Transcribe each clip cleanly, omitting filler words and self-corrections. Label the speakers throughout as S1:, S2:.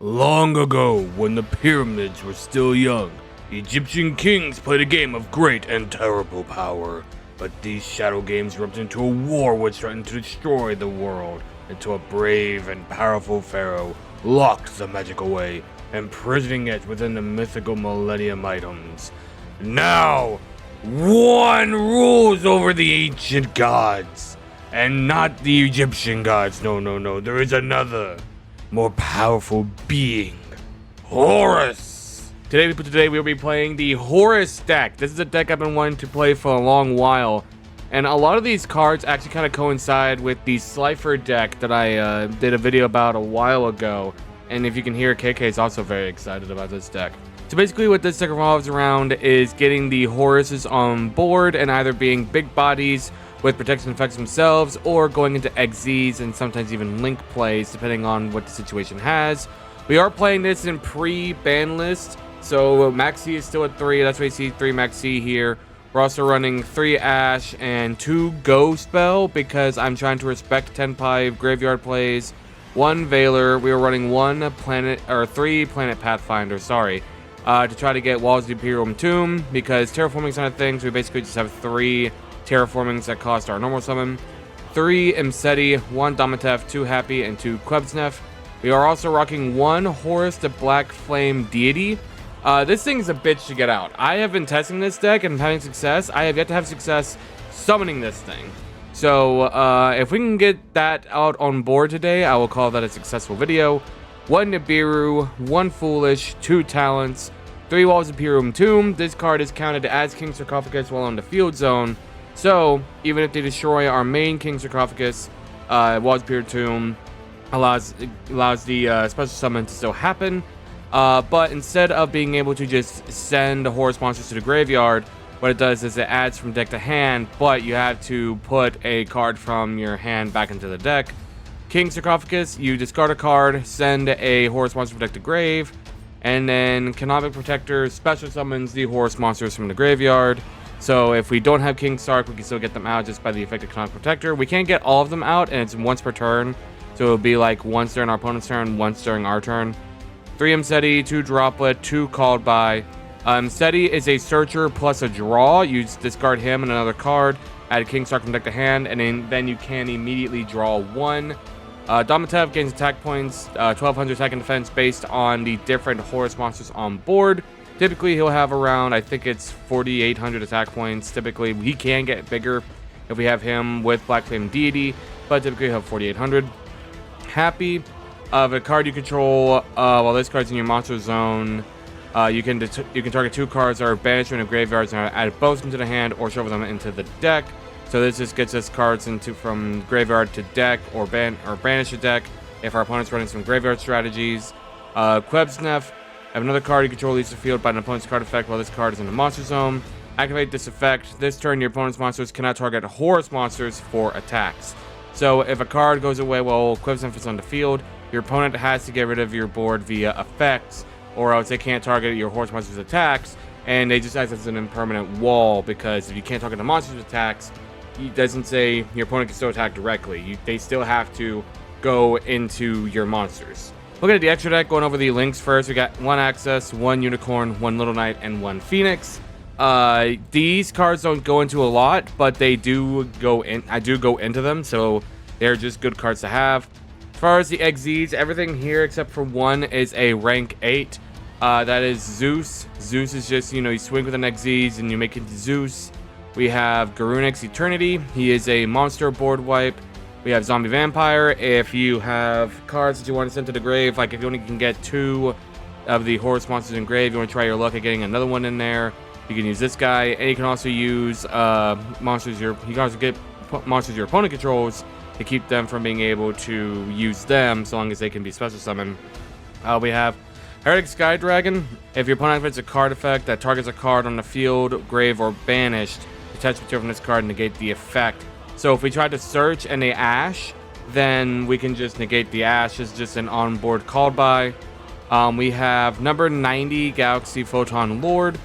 S1: Long ago, when the pyramids were still young, Egyptian kings played a game of great and terrible power. But these shadow games erupted into a war which threatened to destroy the world, until a brave and powerful pharaoh locked the magic away, imprisoning it within the mythical Millennium items. Now, one rules over the ancient gods, and not the Egyptian gods. No, there is another, more powerful being, Horus. Today we'll be playing the Horus deck. This is a deck I've been wanting to play for a long while, and a lot of these cards actually kind of coincide with the Slifer deck that I did a video about a while ago. And if you can hear, KK is also very excited about this deck. So basically what this deck revolves around is getting the Horuses on board and either being big bodies with protection effects themselves, or going into XZs and sometimes even link plays depending on what the situation has. We are playing this in pre-ban list, so Max C is still at 3. That's why you see 3 Max C here. We're also running 3 Ash and 2 Go spell because I'm trying to respect 10 Pipe graveyard plays. 1 Veiler. We were running 3 Planet Pathfinder, to try to get Walls of the Imperial Tomb, because terraforming side of things, we basically just have 3 terraformings that cost our normal summon. 3 Imseti, 1 Domitef, 2 Happy, and 2 Quebsnef. We are also rocking 1 Horus the Black Flame Deity. This thing's a bitch to get out. I have been testing this deck and having success. I have yet to have success summoning this thing. So, if we can get that out on board today, I will call that a successful video. 1 Nibiru, 1 Foolish, 2 Talents, 3 Walls of Imperial Tomb. This card is counted as King Sarcophagus while on the field zone. So, even if they destroy our main King Sarcophagus, Walls of Imperial Tomb allows the special summon to still happen. But instead of being able to just send the Horus monsters to the graveyard, what it does is it adds from deck to hand, but you have to put a card from your hand back into the deck. King Sarcophagus, you discard a card, send a Horus monster from deck to grave, and then Canonic Protector special summons the Horus monsters from the graveyard. So if we don't have King Sark, we can still get them out just by the effect of Canonic Protector. We can't get all of them out, and it's once per turn. So it'll be like once during our opponent's turn, once during our turn. 3 Imseti, 2 Droplet, 2 Called By. Imseti is a searcher plus a draw. You discard him and another card, add King Sark from deck to hand, and then you can immediately draw 1. Domitef gains attack points, 1200 attack and defense based on the different Horus monsters on board. Typically, he'll have around, I think it's 4,800 attack points. Typically, he can get bigger if we have him with Black Flame Deity, but typically he'll have 4,800. Happy, the card you control, while this card's in your monster zone, you can target 2 cards that are banished from the graveyards and add both into the hand or shuffle them into the deck. So this just gets us cards from graveyard to deck, or banish a deck if our opponent's running some graveyard strategies. Quebsnef, have another card you control leaves the field by an opponent's card effect while this card is in the monster zone. Activate this effect. This turn, your opponent's monsters cannot target Horus monsters for attacks. So if a card goes away while Quebsnef is on the field, your opponent has to get rid of your board via effects, or else they can't target your Horus monsters' attacks, and they just act as an impermanent wall, because if you can't target the monsters' attacks, it doesn't say your opponent can still attack directly. They still have to go into your monsters. Looking at the extra deck, going over the links first, we got 1 Access, 1 Unicorn, 1 Little Knight, and 1 Phoenix. These cards don't go into a lot, but they do go in. I do go into them, so they're just good cards to have. As far as the XZs, everything here except for 1 is a rank 8. That is Zeus. Zeus is just, you swing with an XZs and you make it Zeus. We have Garunix Eternity. He is a monster board wipe. We have Zombie Vampire. If you have cards that you want to send to the grave, like if you only can get 2 of the Horus monsters in grave, you want to try your luck at getting another one in there, you can use this guy. And you can also use monsters your opponent controls to keep them from being able to use them, so long as they can be special summoned. We have Heretic Sky Dragon. If your opponent activates a card effect that targets a card on the field, grave, or banished, attach material from this card and negate the effect. So if we try to search and they Ash, then we can just negate the Ash. It's just an onboard Called By. We have number 90 Galaxy Photon Lord.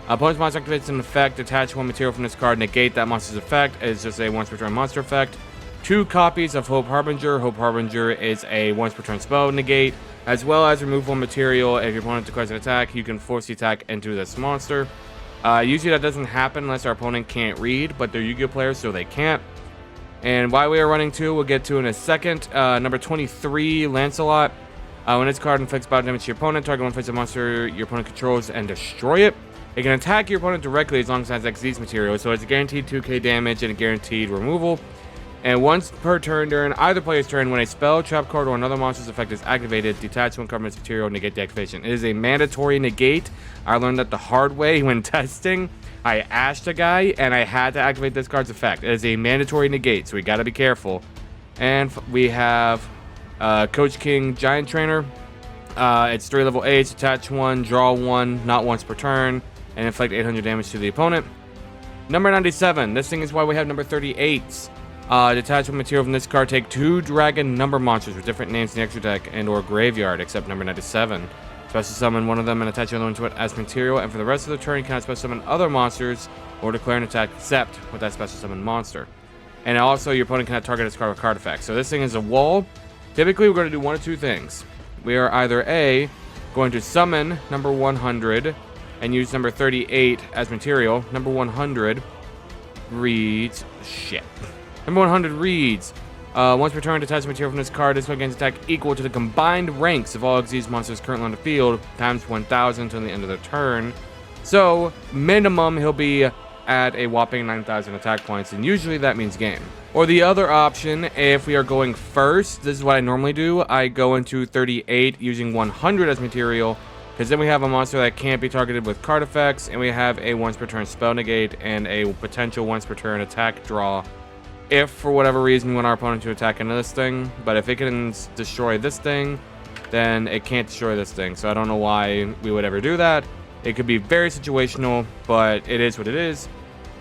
S1: Opponent's monster activates an effect, attach 1 material from this card, negate that monster's effect. It's just a once per turn monster effect. 2 copies of Hope Harbinger. Hope Harbinger is a once per turn spell negate.
S2: as well as remove one material. If your opponent declares an attack, you can force the attack into this monster. Usually that doesn't happen unless our opponent can't read, but they're Yu-Gi-Oh players, so they can't. And why we are running 2, we'll get to in a second. Number 23, Lancelot. When its card inflicts battle damage to your opponent, target one face of monster your opponent controls and destroy it. It can attack your opponent directly as long as it has Xyz material, so it's a guaranteed 2k damage and a guaranteed removal. And once per turn during either player's turn, when a spell, trap card, or another monster's effect is activated, detach one card from its material and negate the activation. It is a mandatory negate. I learned that the hard way when testing. I asked a guy, and I had to activate this card's effect. It is a mandatory negate, so we gotta be careful. And we have Coach King Giant Trainer. It's 3 level 8s, attach 1, draw 1, not once per turn, and inflict 800 damage to the opponent. Number 97. This thing is why we have number 38s. Detach one material from this card. Take 2 dragon number monsters with different names in the extra deck and or graveyard, except number 97. Special summon one of them and attach the other one to it as material. And for the rest of the turn, you cannot special summon other monsters or declare an attack except with that special summon monster. And also, your opponent cannot target this card with card effects. So this thing is a wall. Typically, we're going to do one of 2 things. We are either A, going to summon number 100 and use number 38 as material. Number 100 reads shit. Number 100 reads, once per turn, detach material from this card. This one gains attack equal to the combined ranks of all Xyz monsters currently on the field, times 1,000 until the end of the turn. So, minimum, he'll be at a whopping 9,000 attack points, and usually that means game. Or the other option, if we are going first, this is what I normally do. I go into 38 using 100 as material, because then we have a monster that can't be targeted with card effects, and we have a once per turn spell negate and a potential once per turn attack draw. If for whatever reason we want our opponent to attack into this thing, but if it can destroy this thing, then it can't destroy this thing. So I don't know why we would ever do that. It could be very situational, but it is what it is.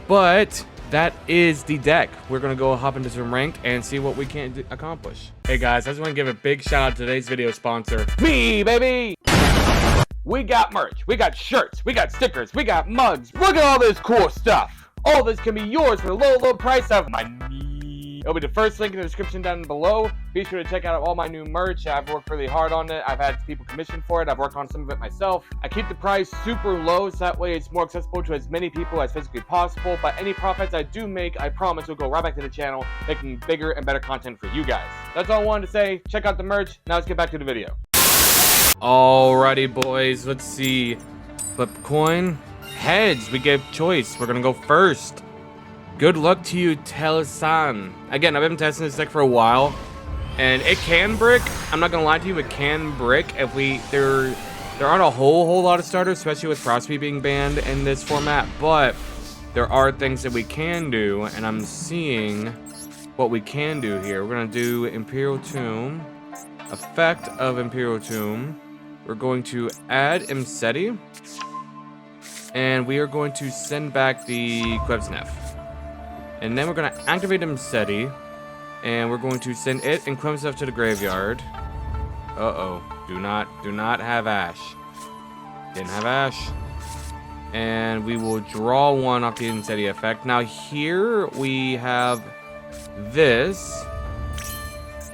S2: But that is the deck. We're gonna go hop into some ranked and see what we can accomplish. Hey guys, I just want to give a big shout out to today's video sponsor, me, baby. We got merch, we got shirts, we got stickers, we got mugs. Look at all this cool stuff. All this can be yours for the low price of money. It'll be the first link in the description down below. Be sure to check out all my new merch. I've worked really hard on it. I've had people commission for it. I've worked on some of it myself. I keep the price super low so that way it's more accessible to as many people as physically possible. But any profits I do make, I promise will go right back to the channel, making bigger and better content for you guys. That's all I wanted to say. Check out the merch. Now let's get back to the video. Alrighty, boys. Let's see. Flip coin. Heads. We gave choice. We're gonna go first. Good luck to you, Tel-san. Again, I've been testing this deck for a while, and it can brick. I'm not gonna lie to you, it can brick if there aren't a whole lot of starters, especially with Frostbeat being banned in this format, but there are things that we can do, and I'm seeing what we can do here. We're gonna do Imperial Tomb, effect of Imperial Tomb. We're going to add Imseti, and we are going to send back the Quebsnef. And then we're going to activate Imseti, and we're going to send it and Quebsnef to the graveyard. Uh-oh. Do not have Ash. Didn't have Ash. And we will draw 1 off the Imseti effect. Now here we have this.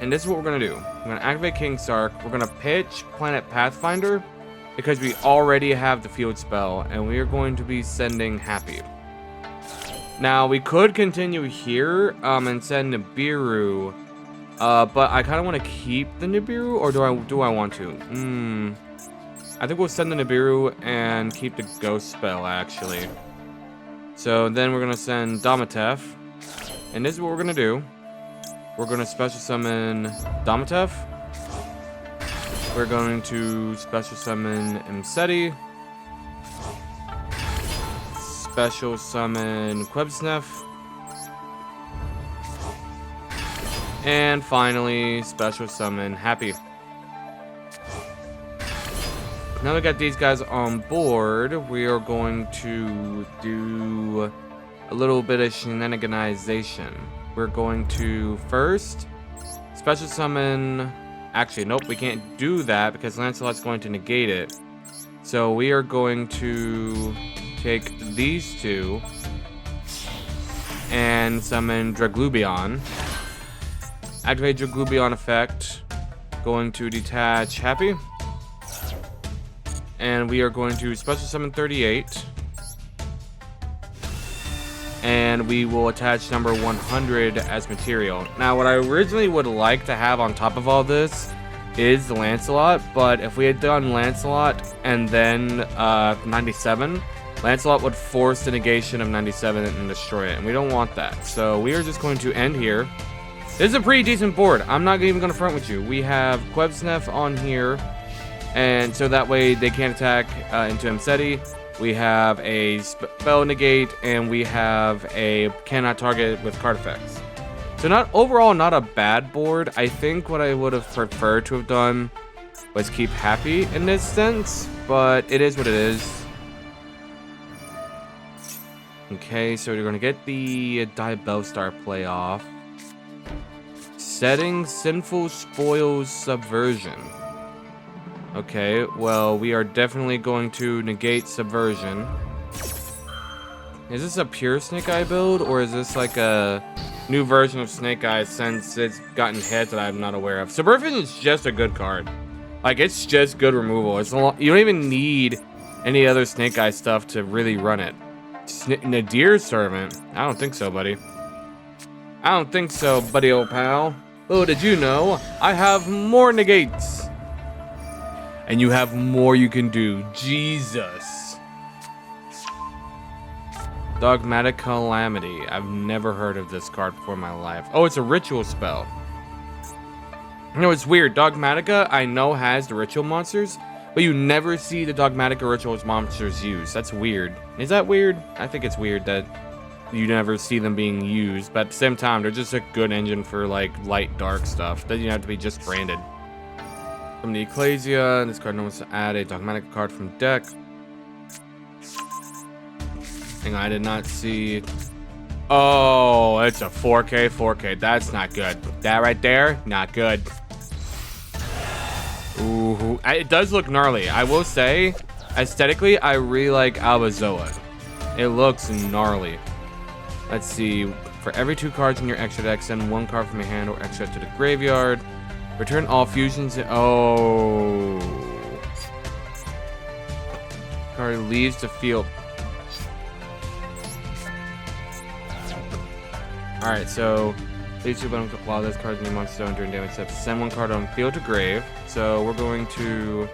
S2: And this is what we're going to do. We're going to activate King Sark. We're going to pitch Planet Pathfinder because we already have the field spell, and we are going to be sending Happy. Now, we could continue here and send Nibiru, but I kind of want to keep the Nibiru, or do I want to? I think we'll send the Nibiru and keep the Ghost spell, actually. So then we're going to send Domatef, and this is what we're going to do. We're going to special summon Domatef. We're going to special summon Imseti. Special summon Quebsnef. And finally, special summon Happy. Now we got these guys on board, we are going to do a little bit of shenaniganization. We're going to first special summon... Actually, nope, we can't do that because Lancelot's going to negate it. So we are going to take these 2 and summon Draglubion. Activate Draglubion effect. Going to detach Happy. And we are going to special summon 38. And we will attach number 100 as material. Now, what I originally would like to have on top of all this is the Lancelot, but if we had done Lancelot and then 97, Lancelot would force the negation of 97 and destroy it, and we don't want that. So we are just going to end here. This is a pretty decent board. I'm not even going to front with you. We have Quebsnef on here, and so that way they can't attack into Mseti. We have a spell negate, and we have a cannot target with card effects. So overall not a bad board. I think what I would have preferred to have done was keep Happy in this sense, but it is what it is. Okay, so we're going to get the Diabellstar play off. Setting Sinful Spoils Subversion. Okay, well, we are definitely going to negate Subversion. Is this a pure Snake Eye build, or is this like a new version of Snake Eyes since it's gotten hits that I'm not aware of? Subversion is just a good card. Like, it's just good removal. You don't even need any other Snake Eye stuff to really run it. Nadir Servant? I don't think so, buddy. I don't think so, buddy old pal. Oh, did you know? I have more negates. And you have more you can do. Jesus. Dogmatic Calamity. I've never heard of this card before in my life. Oh, it's a ritual spell. You know, it's weird. Dogmatica, I know, has the ritual monsters, but you never see the Dogmatica ritual monsters used. That's weird. Is that weird? I think it's weird that you never see them being used, but at the same time, they're just a good engine for, like, light, dark stuff. Doesn't have to be just branded. From the Ecclesia, this card wants to add a Dogmatic card from deck. Hang on, I did not see. Oh, it's a 4K. That's not good. That right there, not good. Ooh, it does look gnarly. I will say, aesthetically, I really like Albazoa. It looks gnarly. Let's see. For every 2 cards in your extra deck, send 1 card from your hand or extra to the graveyard. Return all fusions. Oh. Card leaves the field. Alright, so leaves to bottom while this card's in your monster zone during damage steps. Send 1 card on field to grave. So we're going to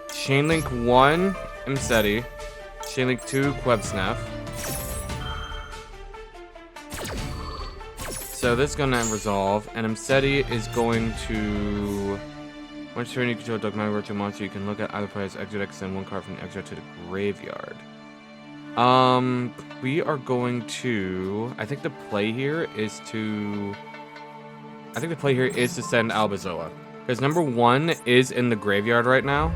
S2: Chainlink 1 Mseti. Chainlink 2 Quebsnef. So this is going to resolve, and Mseti is going to... Once turn you control a Dogmatic Virtual Monster, you can look at either player's extra deck, send 1 card from the extra to the graveyard. We are going to... I think the play here is to send Albazoa. Because number 1 is in the graveyard right now.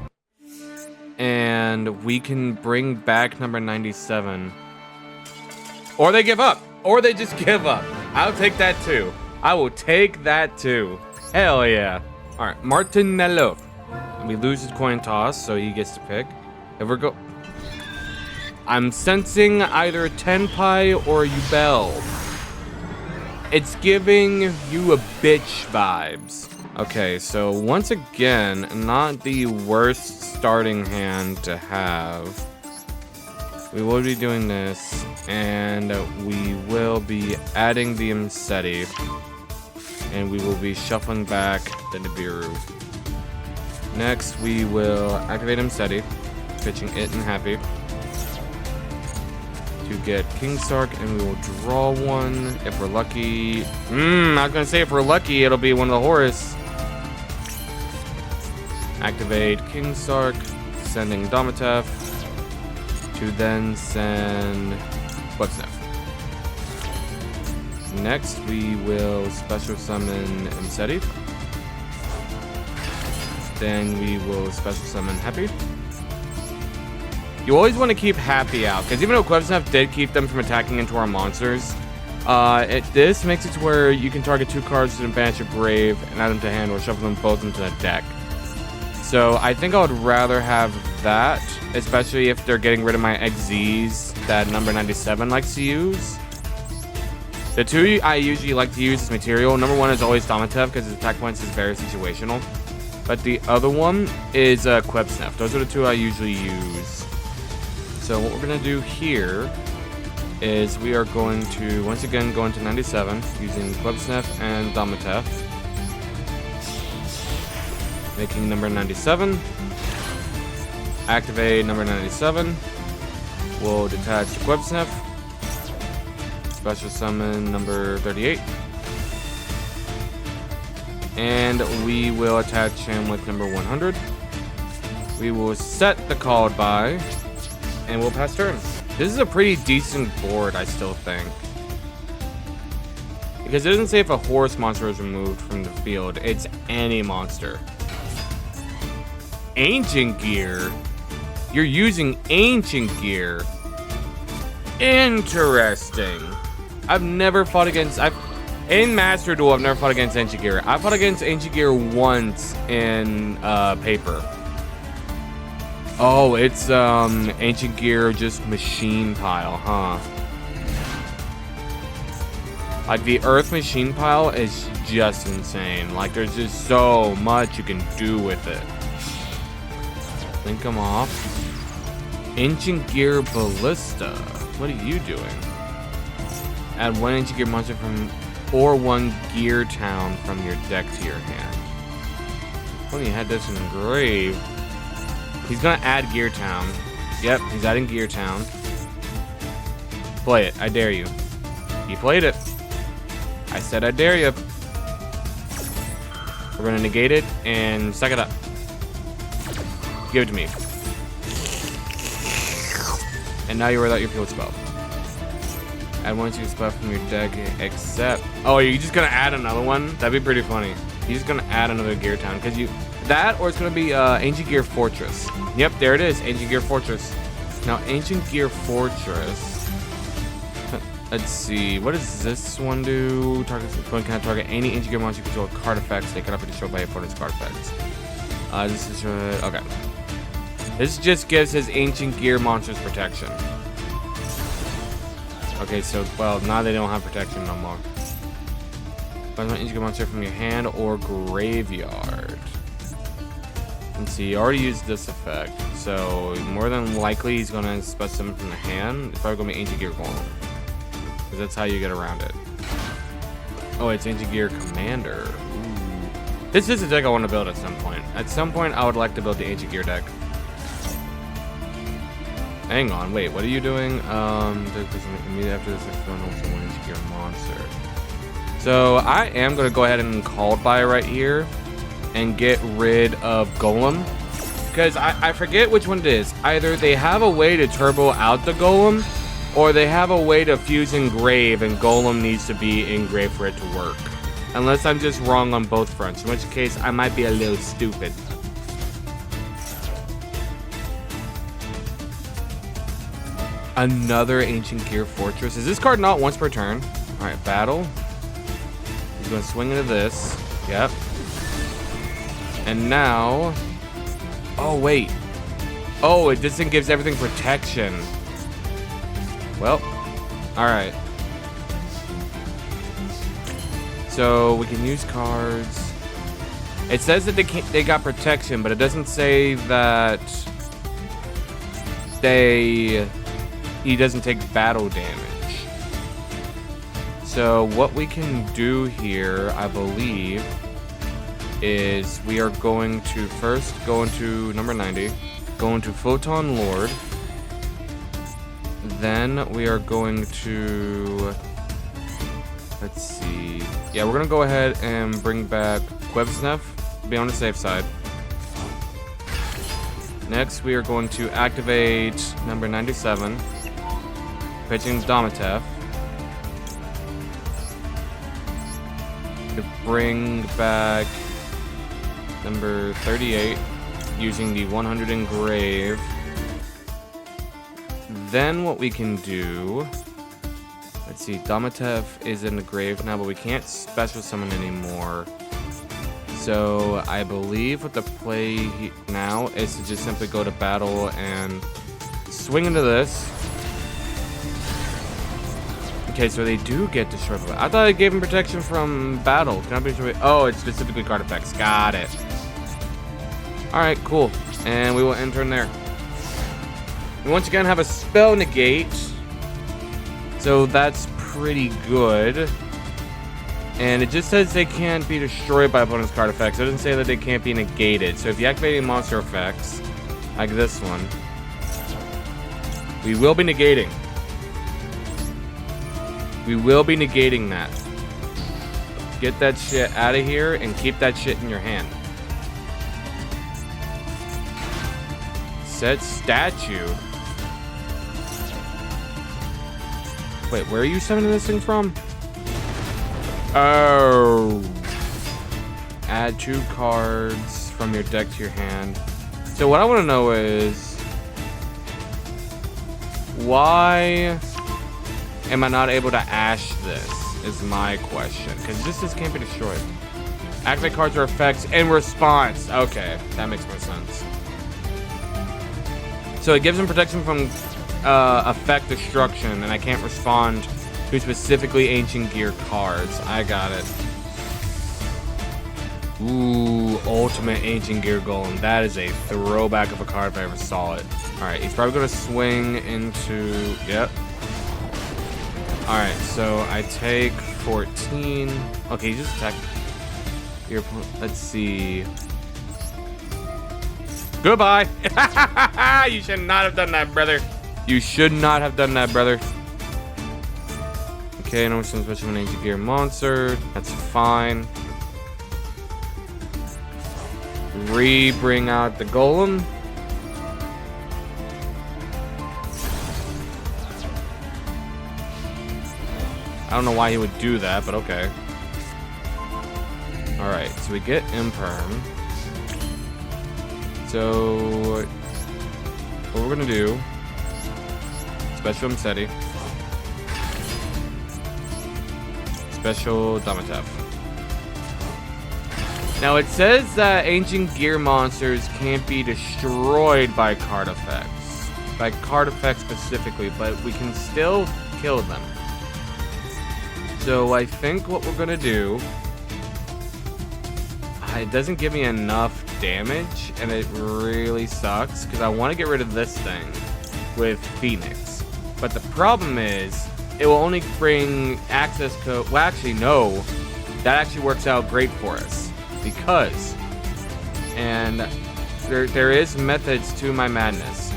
S2: And we can bring back number 97. Or they give up. Or they just give up. I'll take that too. I will take that too. Hell yeah. Alright, Martinello. We lose his coin toss, so he gets to pick. If we're go... I'm sensing either Tenpai or Yubel. It's giving you a bitch vibes. Okay, so once again, not the worst starting hand to have. We will be doing this, and we will be adding the Mseti, and we will be shuffling back the Nibiru. Next, we will activate Mseti, pitching it and Happy to get King Sark, and we will draw 1 if we're lucky. I was gonna say if we're lucky, it'll be one of the Horus. Activate King Sark, sending Domitef, to then send Quebsnef. Next, we will special summon Mseti. Then we will special summon Happy. You always want to keep Happy out, because even though Quebsnef did keep them from attacking into our monsters, this makes it to where you can target 2 cards to advance your grave and add them to hand or shuffle them both into the deck. So I think I would rather have that, especially if they're getting rid of my XZs that number 97 likes to use. The two I usually like to use as material. Number one is always Domatev because his attack points is very situational. But the other one is Quebsnef. Those are the two I usually use. So what we're going to do here is we are going to, once again, go into 97 using Quebsnef and Domatev. Making number 97. Activate number 97. We'll detach Quebsnef. Special summon number 38. And we will attach him with number 100. We will set the called by, and we'll pass turn. This is a pretty decent board, I still think. Because it doesn't say if a horse monster is removed from the field. It's any monster. Ancient gear? You're using ancient gear. Interesting. I've never fought against... In Master Duel, I've never fought against Ancient Gear. I fought against Ancient Gear once in paper. Oh, it's Ancient Gear just machine pile, huh? Like the Earth machine pile is just insane. Like there's just so much you can do with it. Link them off. Ancient Gear Ballista. What are you doing? Add one Ancient Gear monster from or one Gear Town from your deck to your hand. Well, you had this engraved. He's gonna add Gear Town. Yep, he's adding Gear Town. Play it. I dare you. He played it. I said I dare you. We're gonna negate it and suck it up. Give it to me. And now you're without your field spell. Add one to your spell from your deck, except... Oh, are you just gonna add another one? That'd be pretty funny. You're just gonna add another Gear Town, because you... That, or it's gonna be Ancient Gear Fortress. Yep, there it is, Ancient Gear Fortress. Now, Ancient Gear Fortress... Let's see, what does this one do? Target one can target any Ancient Gear monster you control with card effects taken up and destroyed by opponent's card effects. This is... okay. This just gives his Ancient Gear monsters protection. Okay, so, well, now they don't have protection no more. Find an Ancient Gear monster from your hand or graveyard. Let's see, you already used this effect. So, more than likely, he's going to special summon from the hand. It's probably going to be Ancient Gear Golem. Because that's how you get around it. Oh, it's Ancient Gear Commander. Ooh. This is a deck I want to build at some point. At some point, I would like to build the Ancient Gear deck. Hang on, wait, what are you doing? Immediately after this, one Ancient Gear monster. So I am gonna go ahead and called by right here and get rid of Golem. Because I forget which one it is. Either they have a way to turbo out the Golem, or they have a way to fuse engrave and Golem needs to be engraved for it to work. Unless I'm just wrong on both fronts, in which case I might be a little stupid. Another Ancient Gear Fortress. Is this card not once per turn? Alright, battle. He's going to swing into this. Yep. And now... Oh, wait. Oh, this thing gives everything protection. Well, alright. So, we can use cards. It says that they got protection, but it doesn't say that he doesn't take battle damage. So what we can do here, I believe, is we are going to first go into number 90, go into Photon Lord. Then we are going to, let's see. Yeah, we're going to go ahead and bring back Quebsnef, be on the safe side. Next, we are going to activate number 97. Pitching Domatev to bring back number 38 using the 100 engrave. Then what we can do, let's see, Domatev is in the grave now, but we can't special summon anymore. So I believe what the play now is to just simply go to battle and swing into this. Okay, so they do get destroyed. I thought it gave him protection from battle. Can I be destroyed? Oh, it's specifically card effects. Got it. All right, cool. And we will enter in there. We once again have a spell negate. So that's pretty good. And it just says they can't be destroyed by opponent's card effects. It doesn't say that they can't be negated. So if you activate any monster effects, like this one, we will be negating. We will be negating that. Get that shit out of here and keep that shit in your hand. Set statue. Wait, where are you summoning this thing from? Oh. Add 2 cards from your deck to your hand. So what I want to know is, why am I not able to ash this? Is my question. Because this can't be destroyed. Activate cards or effects in response. Okay, that makes more sense. So it gives him protection from effect destruction, and I can't respond to specifically Ancient Gear cards. I got it. Ooh, Ultimate Ancient Gear Golem. That is a throwback of a card if I ever saw it. Alright, he's probably going to swing into... Yep. Alright, so I take 14. Okay, just attack your... Let's see... Goodbye! You should not have done that, brother. You should not have done that, brother. Okay, no some special Ancient Gear monster. That's fine. Bring out the golem. I don't know why he would do that, but okay. Alright, so we get Imperm. So what we're gonna do, special Mseti, special Damatev. Now it says that Ancient Gear monsters can't be destroyed by card effects. By card effects specifically, but we can still kill them. So I think what we're gonna do, it doesn't give me enough damage, and it really sucks, because I want to get rid of this thing with Phoenix. But the problem is, it will only bring access code. Well, actually, no. That actually works out great for us. Because, and there is methods to my madness.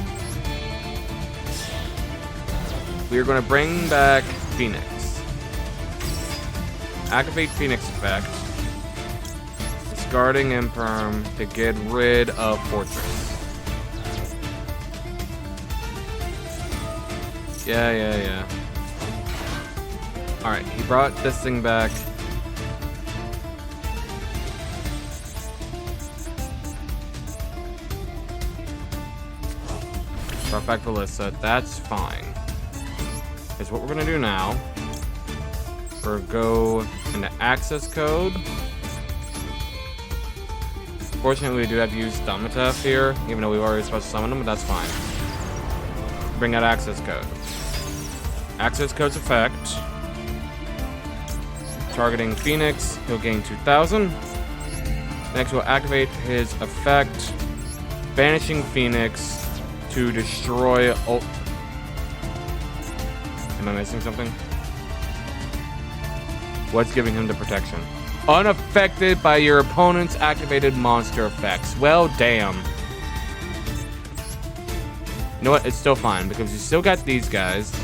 S2: We are going to bring back Phoenix. Activate Phoenix effect. Discarding Imperm to get rid of Fortress. Yeah. Alright, he brought this thing back. Brought back Ballista. That's fine. Because what we're going to do now, we're going to go into access code. Fortunately, we do have to use Damatev here, even though we've already supposed to summon him, but that's fine. Bring out access code. Access code's effect. Targeting Phoenix, he'll gain 2,000. Next, we'll activate his effect, banishing Phoenix to destroy ult. Am I missing something? What's giving him the protection? Unaffected by your opponent's activated monster effects. Well, damn. You know what? It's still fine because you still got these guys.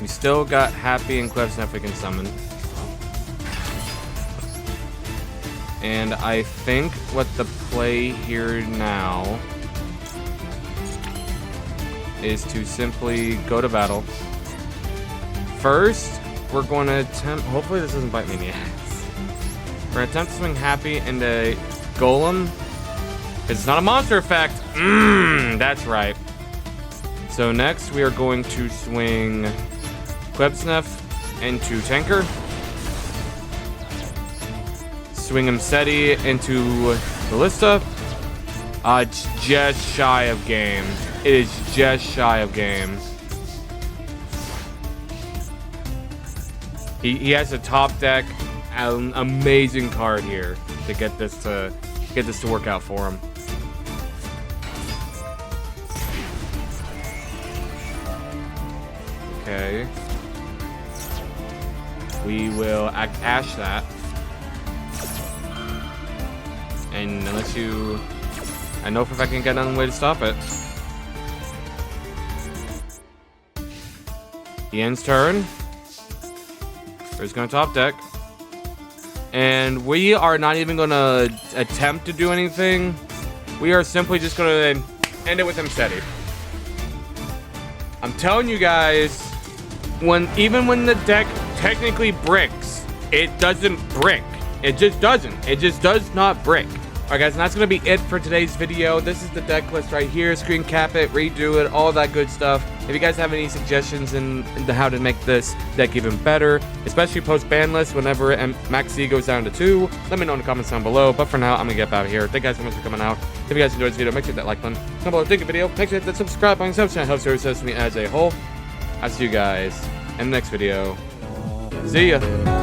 S2: We still got Happy and Klebsnef we can summon. And I think what the play here now is to simply go to battle. First, we're going to attempt... Hopefully this doesn't bite me in the ass. We're going to attempt to swing Happy into Golem. It's not a monster effect. That's right. So next, we are going to swing Klebsnef into Tanker. Swing Mseti into Ballista. It's just shy of game. it is just shy of game. He has a top deck, an amazing card here to get this to work out for him. Okay. We will ash that. And unless you... I know if I can get another way to stop it. The end's turn. He's going to top deck. And we are not even going to attempt to do anything. We are simply just going to end it with him steady. I'm telling you guys, even when the deck technically bricks, it doesn't brick. It just doesn't. It just does not brick. All right, guys, and that's going to be it for today's video. This is the deck list right here. Screen cap it, redo it, all that good stuff. If you guys have any suggestions into how to make this deck even better, especially post-ban list whenever Max C goes down to 2, let me know in the comments down below. But for now, I'm going to get out of here. Thank you guys so much for coming out. If you guys enjoyed this video, make sure to hit that like button. Down below, think the video. Make sure to hit that subscribe button. Subscribe helps service me as a whole. I'll see you guys in the next video. See ya.